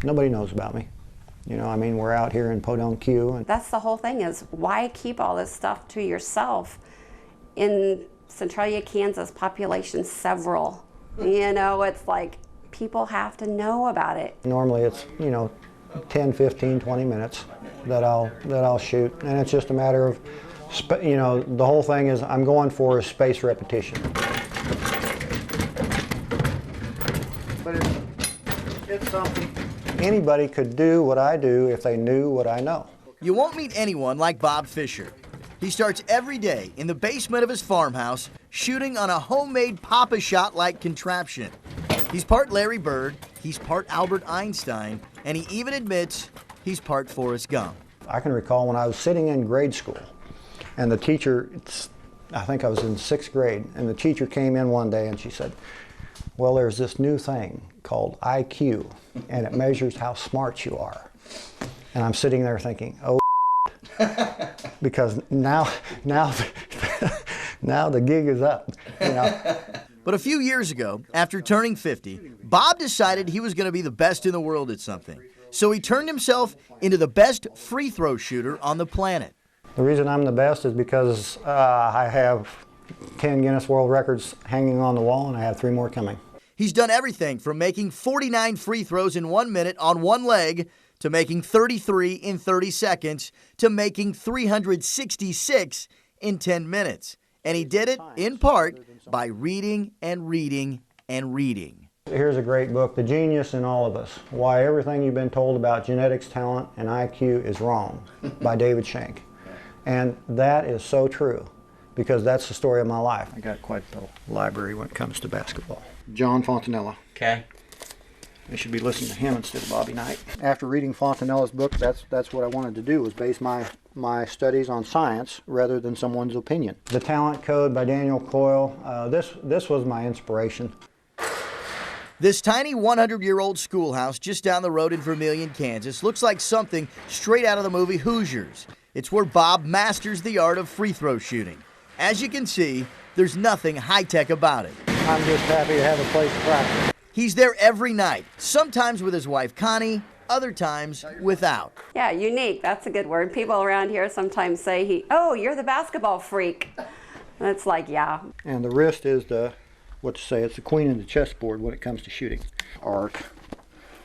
Nobody knows about me. You know, I mean, we're out here in Podunk Q. And that's the whole thing, is why keep all this stuff to yourself? In Centralia, Kansas, population several. You know, it's like people have to know about it. Normally it's, you know, 10, 15, 20 minutes that I'll shoot, and it's just a matter of, you know, the whole thing is I'm going for a space repetition. But it's something. Anybody could do what I do if they knew what I know. You won't meet anyone like Bob Fisher. He starts every day in the basement of his farmhouse shooting on a homemade Pop-A-Shot-like contraption. He's part Larry Bird, he's part Albert Einstein, and he even admits he's part Forrest Gump. I can recall when I was sitting in grade school, and the teacher, I think I was in 6th grade, and the teacher came in one day and she said, well, there's this new thing called IQ, and it measures how smart you are. And I'm sitting there thinking, oh, because now the gig is up, you know. But a few years ago, after turning 50, Bob decided he was going to be the best in the world at something. So he turned himself into the best free throw shooter on the planet. The reason I'm the best is because I have 10 Guinness World Records hanging on the wall, and I have 3 more coming. He's done everything from making 49 free throws in 1 minute on one leg, to making 33 in 30 seconds, to making 366 in 10 minutes. And he did it, in part, by reading and reading and reading. Here's a great book, The Genius in All of Us, Why Everything You've Been Told About Genetics, Talent, and IQ is Wrong, by David Shank. And that is so true, because that's the story of my life. I got quite the library when it comes to basketball. John Fontanella. Okay. I should be listening to him instead of Bobby Knight. After reading Fontanella's book, that's what I wanted to do, was base my studies on science rather than someone's opinion. The Talent Code by Daniel Coyle, this was my inspiration. This tiny 100-year-old schoolhouse just down the road in Vermillion, Kansas looks like something straight out of the movie Hoosiers. It's where Bob masters the art of free throw shooting. As you can see, there's nothing high-tech about it. I'm just happy to have a place to practice. He's there every night, sometimes with his wife Connie, other times without. Yeah, unique, that's a good word. People around here sometimes say, oh, you're the basketball freak. And it's like, yeah. And the wrist is it's the queen of the chessboard when it comes to shooting. Arc,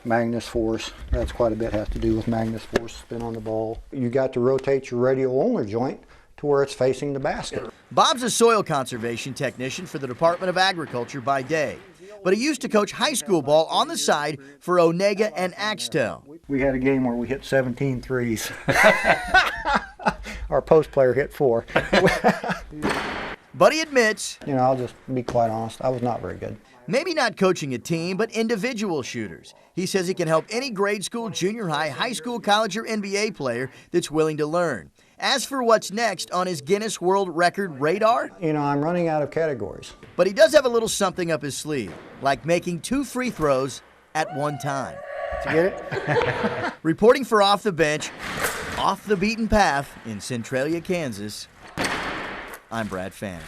Magnus force, that's quite a bit has to do with Magnus force, spin on the ball. You got to rotate your radial ulnar joint to where it's facing the basket. Bob's a soil conservation technician for the Department of Agriculture by day, but he used to coach high school ball on the side for Onega and Axtell. We had a game where we hit 17 threes. Our post player hit 4. But he admits, you know, I'll just be quite honest, I was not very good. Maybe not coaching a team, but individual shooters. He says he can help any grade school, junior high, high school, college, or NBA player that's willing to learn. As for what's next on his Guinness World Record radar, you know, I'm running out of categories. But he does have a little something up his sleeve, like making 2 free throws at one time. Did you get it? Reporting for Off the Bench, off the beaten path in Centralia, Kansas, I'm Brad Fanning.